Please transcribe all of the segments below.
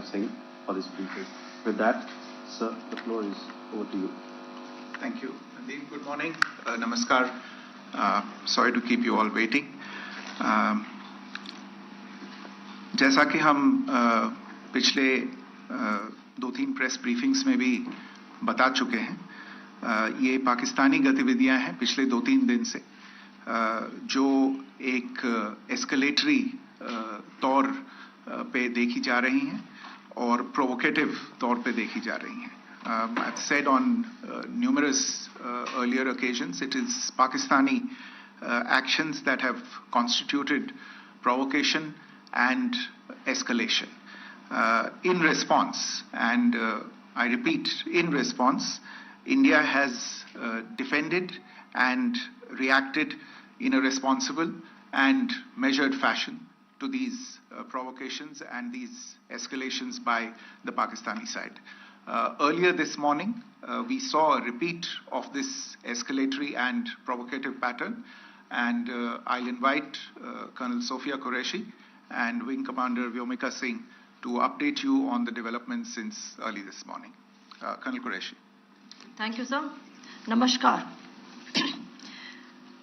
Singh for this briefing. With that, sir, the floor is over to you. Thank you, Nadeem. Good morning. Namaskar. Sorry to keep you all waiting. जैसा कि हम पिछले 2-3 press briefings में भी बता चुके हैं, ये पाकिस्तानी गतिविधियां हैं पिछले 2-3 दिन से, जो एक एस्केलेटरी तौर पे देखी जा रही हैं और प्रोवोकेटिव तौर पे देखी जा रही हैं. I've said on numerous earlier occasions, it is Pakistani actions that have constituted provocation and escalation. In response, and I repeat, in response, India has defended and reacted in a responsible and measured fashion to these provocations and these escalations by the Pakistani side. Earlier this morning, we saw a repeat of this escalatory and provocative pattern, and I'll invite Colonel Sophia Qureshi and Wing Commander Vyomika Singh to update you on the developments since early this morning. Colonel Qureshi. Thank you, sir. नमस्कार.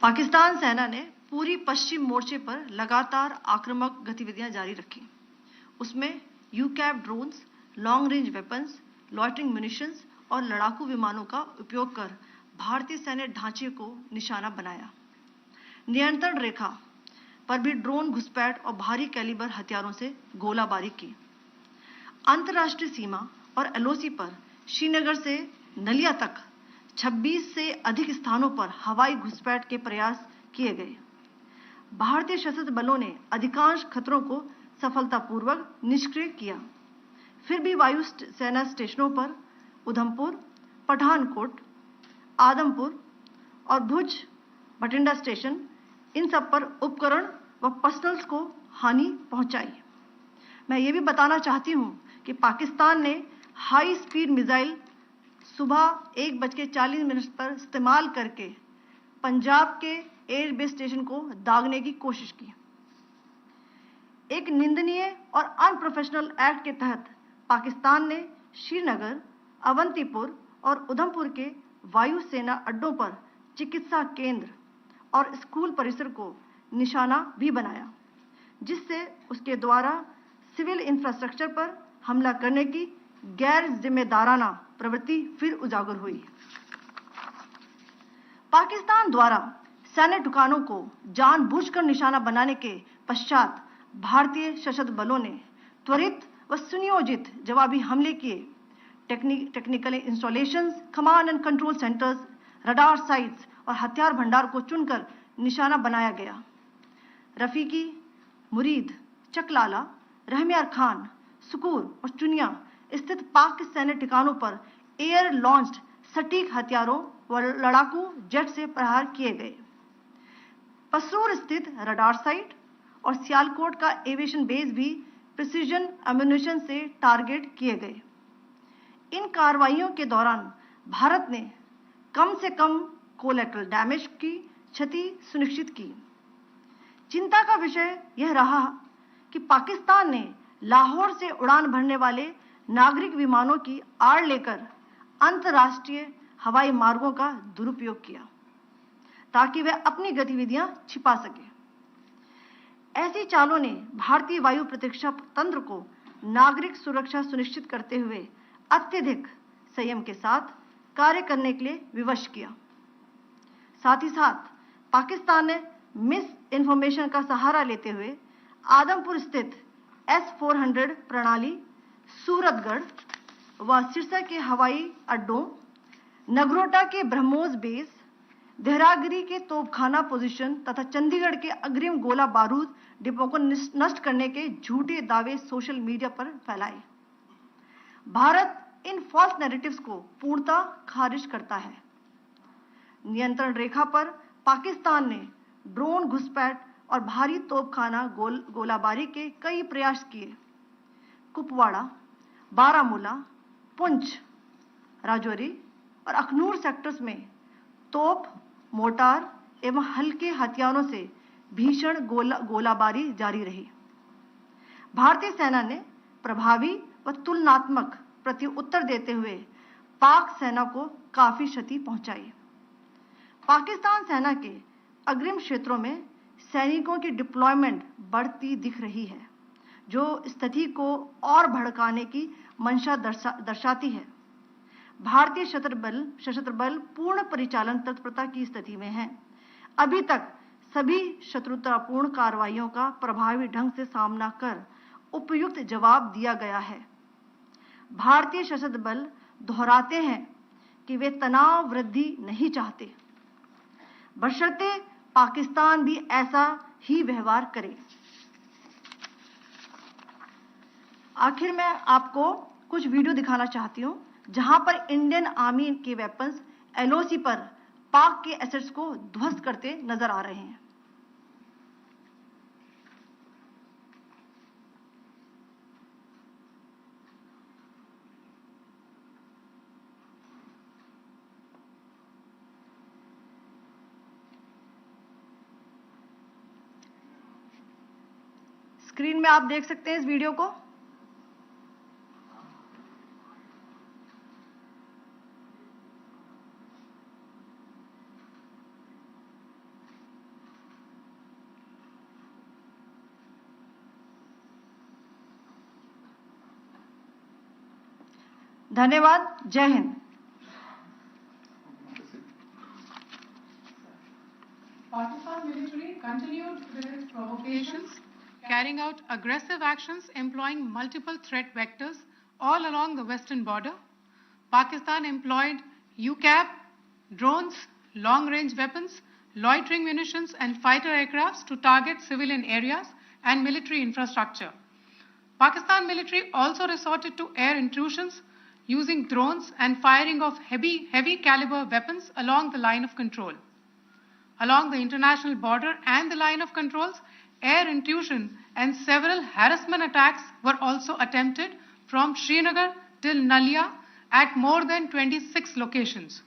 पाकिस्तान सेना ने पूरी पश्चिम मोर्चे पर लगातार आक्रामक गतिविधियां जारी रखी. उसमें यूकैप drones, long range weapons, loitering munitions और लड़ाकू विमानों का उपयोग कर भारतीय सैन्य ढांचे को निशाना बनाया. नियंत्रण रेखा पर भी ड्रोन घुसपैठ और भारी कैलिबर हथियारों से गोलाबारी की. अंतर्राष्ट्रीय सीमा और एलओसी पर श्रीनगर से नलिया तक 26 से अधिक स्थानों पर हवाई घुसपैठ के प्रयास किए गए. भारतीय सशस्त्र बलों ने अधिकांश खतरों को सफलतापूर्वक निष्क्रिय किया. फिर भी वायु सेना स्टेशनों पर उधमपुर, पठानकोट, आदमपुर और भुज बठिंडा स्टेशन, इन सब पर उपकरण व पर्सनल्स को हानि पहुंचाई. मैं ये भी बताना चाहती हूं कि पाकिस्तान ने हाई स्पीड मिसाइल सुबह 1:40 पर इस्तेमाल करके पंजाब के एयरबेस स्टेशन को दागने की कोशिश की. एक निंदनीय और अनप्रोफेशनल एक्ट के तहत पाकिस्तान ने श्रीनगर, अवंतीपुर और उधमपुर के वायु सेना अड्डों पर चिकित्सा केंद्र और स्कूल परिसर को निशाना भी बनाया, जिससे उसके द्वारा सिविल इंफ्रास्ट्रक्चर पर हमला करने की गैर जिम्मेदाराना प्रवृत्ति फिर उजागर हुई. पाकिस्तान द्वारा सैन्य ठिकानों को जानबूझकर निशाना बनाने के पश्चात भारतीय सशस्त्र बलों ने त्वरित व सुनियोजित जवाबी हमले किए. Technical installations, command and control centres, radar sites और हथियार भंडार को चुनकर निशाना बनाया गया. रफीकी, मुरीद, चकलाला, रहमियार खान, सुकूर और चुनिया स्थित पाक सैन्य ठिकानों पर एयर लॉन्च्ड सटीक हथियारों व लड़ाकू जेट से प्रहार किए गए. पसरूर स्थित रडार साइट और सियालकोट का एविएशन बेस भी प्रिसीजन एम्यूनिशन से टारगेट किए गए. इन कार्रवाइयों के दौरान भारत ने कम से कम कोलैटरल डैमेज की क्षति सुनिश्चित की. चिंता का विषय यह रहा कि पाकिस्तान ने लाहौर से उड़ान भरने वाले नागरिक विमानों की आड़ लेकर अंतर्राष्ट्रीय हवाई मार्गों का दुरुपयोग किया ताकि वह अपनी गतिविधियां छिपा सके. ऐसी चालों ने भारतीय वायु प्रतिरक्षा तंत्र को नागरिक सुरक्षा सुनिश्चित करते हुए अत्यधिक संयम के साथ कार्य करने के लिए विवश किया. साथ ही साथ पाकिस्तान ने मिस इन्फॉर्मेशन का सहारा लेते हुए आदमपुर स्थित S-400 प्रणाली, सूरतगढ़ व सिरसा के हवाई अड्डों, नगरोटा के ब्रह्मोस बेस, देहरागिरी के तोपखाना पोजीशन तथा चंडीगढ़ के अग्रिम गोला बारूद डिपो को नष्ट करने के झूठे दावे सोशल मीडिया पर फैलाए. भारत इन फॉल्स नैरेटिव्स को पूर्णतः खारिज करता है. नियंत्रण रेखा पर पाकिस्तान ने ड्रोन घुसपैठ और भारी तोपखाना गोलाबारी के कई प्रयास किए. कुपवाड़ा, बारामूला, पुंछ, राजौरी और अखनूर सेक्टर्स में तोप, मोर्टार एवं हल्के हथियारों से भीषण गोलाबारी जारी रही. भारतीय सेना ने प्रभावी व तुलनात्मक प्रत्युत्तर देते हुए पाक सेना को काफी क्षति पहुंचाई। पाकिस्तान सेना के अग्रिम क्षेत्रों में सैनिकों की डिप्लॉयमेंट बढ़ती दिख रही है, जो स्थिति को और भड़काने की मंशा दर्शाती है। भारतीय सशस्त्र बल पूर्ण परिचालन तत्परता की स्थिति में है। अभी तक सभी शत्रुतापूर्ण कार्रवाइयों का प्रभावी ढंग से सामना कर उपयुक्त जवाब दिया गया है। भारतीय सशस्त्र बल दोहराते हैं कि वे तनाव वृद्धि नहीं चाहते, बशर्ते पाकिस्तान भी ऐसा ही व्यवहार करे। आखिर में आपको कुछ वीडियो दिखाना चाहती हूं, जहां पर इंडियन आर्मी के वेपन्स एलओसी पर पाक के एसेट्स को ध्वस्त करते नजर आ रहे हैं। स्क्रीन में आप देख सकते हैं इस वीडियो को। धन्यवाद। जय Hind. Pakistan military continued with its provocations, carrying out aggressive actions employing multiple threat vectors all along the western border. Pakistan employed UCAP, drones, long-range weapons, loitering munitions and fighter aircrafts to target civilian areas and military infrastructure. Pakistan military also resorted to air intrusions using drones and firing of heavy caliber weapons along the line of control. Along the international border and the line of controls, air intrusion and several harassment attacks were also attempted from Srinagar till Nalia at more than 26 locations.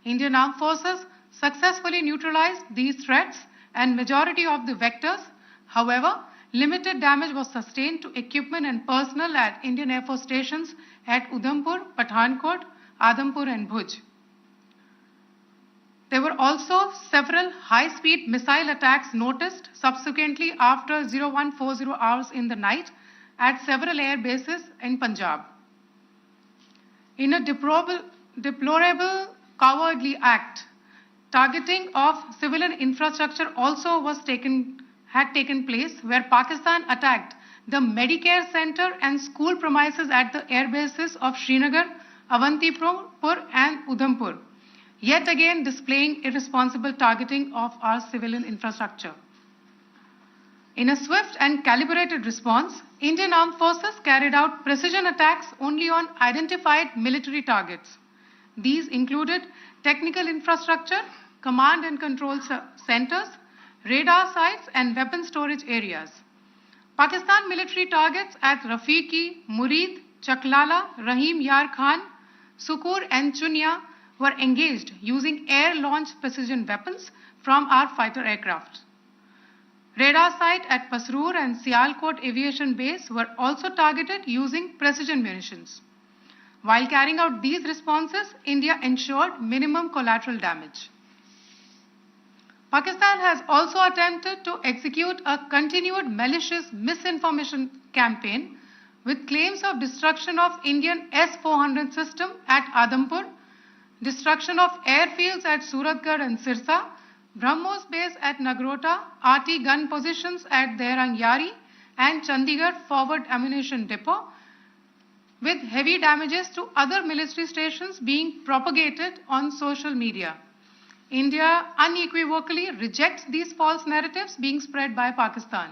Indian Armed Forces successfully neutralized these threats and majority of the vectors. However, limited damage was sustained to equipment and personnel at Indian Air Force stations at Udhampur, Pathankot, Adampur and Bhuj. There were also several high-speed missile attacks noticed subsequently after 0140 hours in the night at several air bases in Punjab. In a deplorable cowardly act, targeting of civilian infrastructure also had taken place, where Pakistan attacked the Medicare Center and school premises at the air bases of Srinagar, Avantipur and Udhampur, yet again displaying irresponsible targeting of our civilian infrastructure. In a swift and calibrated response, Indian Armed Forces carried out precision attacks only on identified military targets. These included technical infrastructure, command and control centers, radar sites and weapon storage areas. Pakistan military targets at Rafiqi, Murid, Chaklala, Rahim Yar Khan, Sukur and Chunya were engaged using air-launched precision weapons from our fighter aircraft. Radar site at Pasroor and Sialkot Aviation Base were also targeted using precision munitions. While carrying out these responses, India ensured minimum collateral damage. Pakistan has also attempted to execute a continued malicious misinformation campaign with claims of destruction of Indian S-400 system at Adampur, destruction of airfields at Suratgarh and Sirsa, BrahMos base at Nagrota, RT gun positions at Derang Yari and Chandigarh forward ammunition depot, with heavy damages to other military stations being propagated on social media. India unequivocally rejects these false narratives being spread by Pakistan.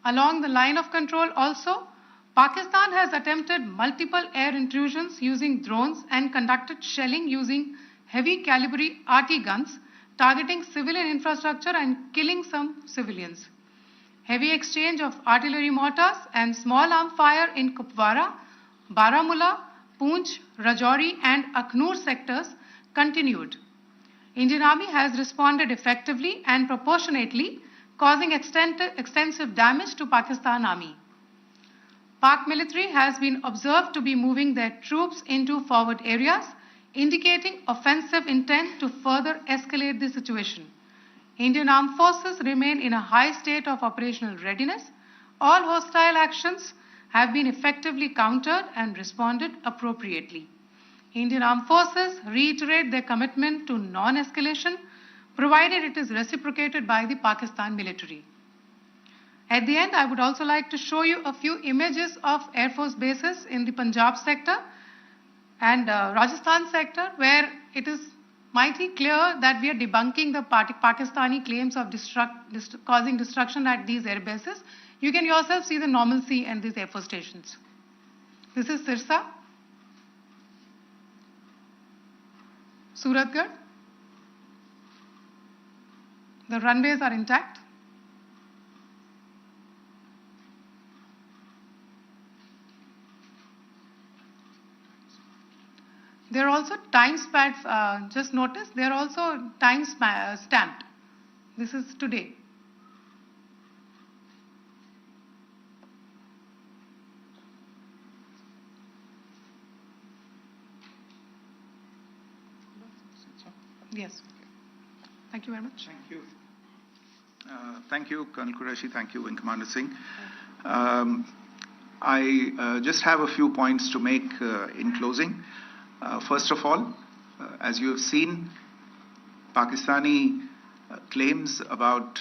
Along the line of control also, Pakistan has attempted multiple air intrusions using drones and conducted shelling using heavy caliber RT guns, targeting civilian infrastructure and killing some civilians. Heavy exchange of artillery mortars and small arm fire in Kupwara, Baramulla, Poonch, Rajouri and Akhnur sectors continued. Indian Army has responded effectively and proportionately, causing extensive damage to Pakistan Army. Pak military has been observed to be moving their troops into forward areas, indicating offensive intent to further escalate the situation. Indian armed forces remain in a high state of operational readiness. All hostile actions have been effectively countered and responded appropriately. Indian armed forces reiterate their commitment to non-escalation, provided it is reciprocated by the Pakistan military. At the end, I would also like to show you a few images of Air Force bases in the Punjab sector and Rajasthan sector, where it is mighty clear that we are debunking the Pakistani claims of causing destruction at these air bases. You can yourself see the normalcy in these Air Force stations. This is Sirsa, Suratgarh. The runways are intact. There are also time pads, just notice, they are also time stamped. This is today. Yes. Thank you very much. Thank you. Thank you, Colonel Qureshi. Thank you, Wing Commander Singh. I just have a few points to make in closing. First of all, as you have seen, Pakistani claims about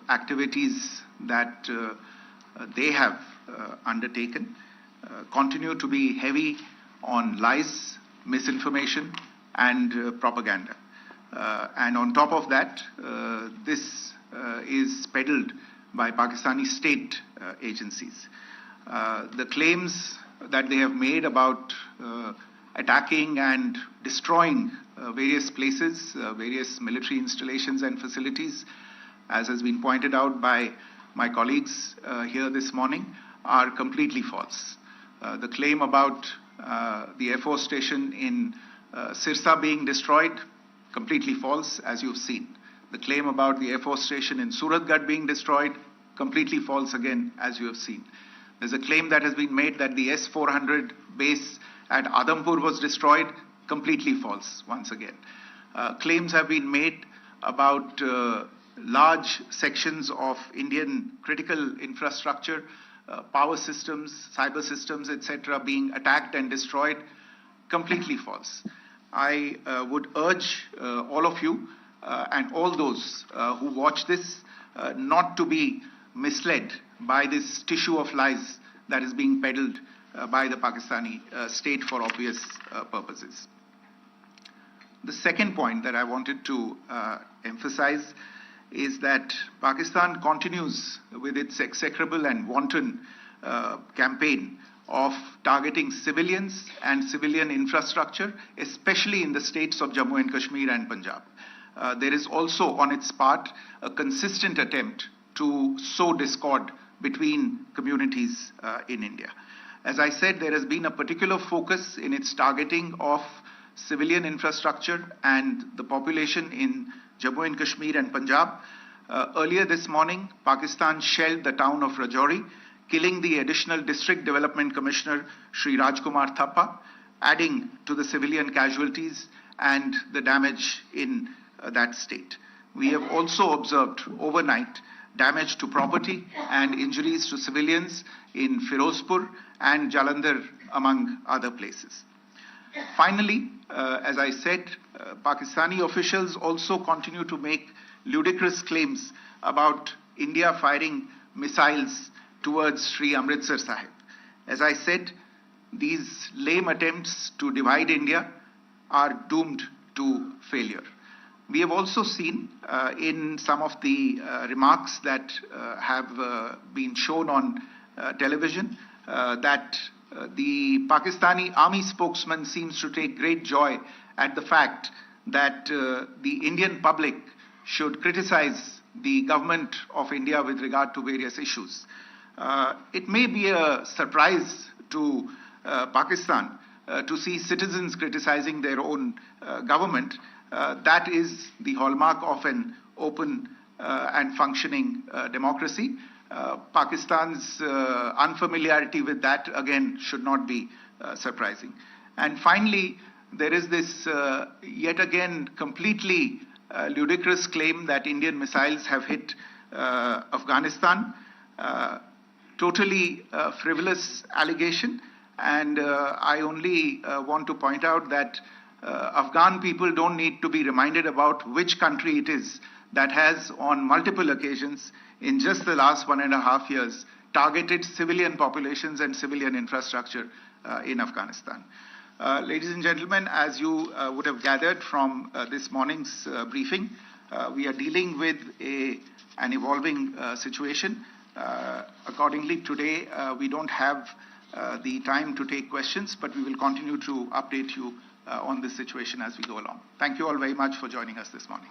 activities that they have undertaken continue to be heavy on lies, misinformation, and propaganda. And on top of that, this is peddled by Pakistani state agencies. The claims that they have made about attacking and destroying various places, various military installations and facilities, as has been pointed out by my colleagues here this morning, are completely false. The claim about the Air Force station in Sirsa being destroyed, completely false, as you've seen. The claim about the Air Force station in Suratgarh being destroyed, completely false again, as you have seen. There's a claim that has been made that the S-400 base at Adampur was destroyed, completely false once again. Claims have been made about large sections of Indian critical infrastructure, power systems, cyber systems, etc. being attacked and destroyed, completely false. I would urge all of you and all those who watch this not to be misled by this tissue of lies that is being peddled by the Pakistani state for obvious purposes. The second point that I wanted to emphasize is that Pakistan continues with its execrable and wanton campaign of targeting civilians and civilian infrastructure, especially in the states of Jammu and Kashmir and Punjab. There is also on its part a consistent attempt to sow discord between communities in India. As I said, there has been a particular focus in its targeting of civilian infrastructure and the population in Jammu and Kashmir and Punjab. Earlier this morning, Pakistan shelled the town of Rajouri, killing the additional District Development Commissioner, Shri Rajkumar Thappa, adding to the civilian casualties and the damage in that state. We have also observed overnight damage to property and injuries to civilians in Firozpur and Jalandhar, among other places. Finally, as I said, Pakistani officials also continue to make ludicrous claims about India firing missiles towards Sri Amritsar Sahib. As I said, these lame attempts to divide India are doomed to failure. We have also seen in some of the remarks that have been shown on television that the Pakistani army spokesman seems to take great joy at the fact that the Indian public should criticize the government of India with regard to various issues. It may be a surprise to Pakistan to see citizens criticizing their own government. That is the hallmark of an open and functioning democracy. Pakistan's unfamiliarity with that, again, should not be surprising. And finally, there is this yet again completely ludicrous claim that Indian missiles have hit Afghanistan. Totally frivolous allegation. And I only want to point out that Afghan people don't need to be reminded about which country it is that has on multiple occasions in just the last 1.5 years targeted civilian populations and civilian infrastructure in Afghanistan. Ladies and gentlemen, as you would have gathered from this morning's briefing, we are dealing with an evolving situation. Accordingly, today we don't have the time to take questions, but we will continue to update you on this situation as we go along. Thank you all very much for joining us this morning.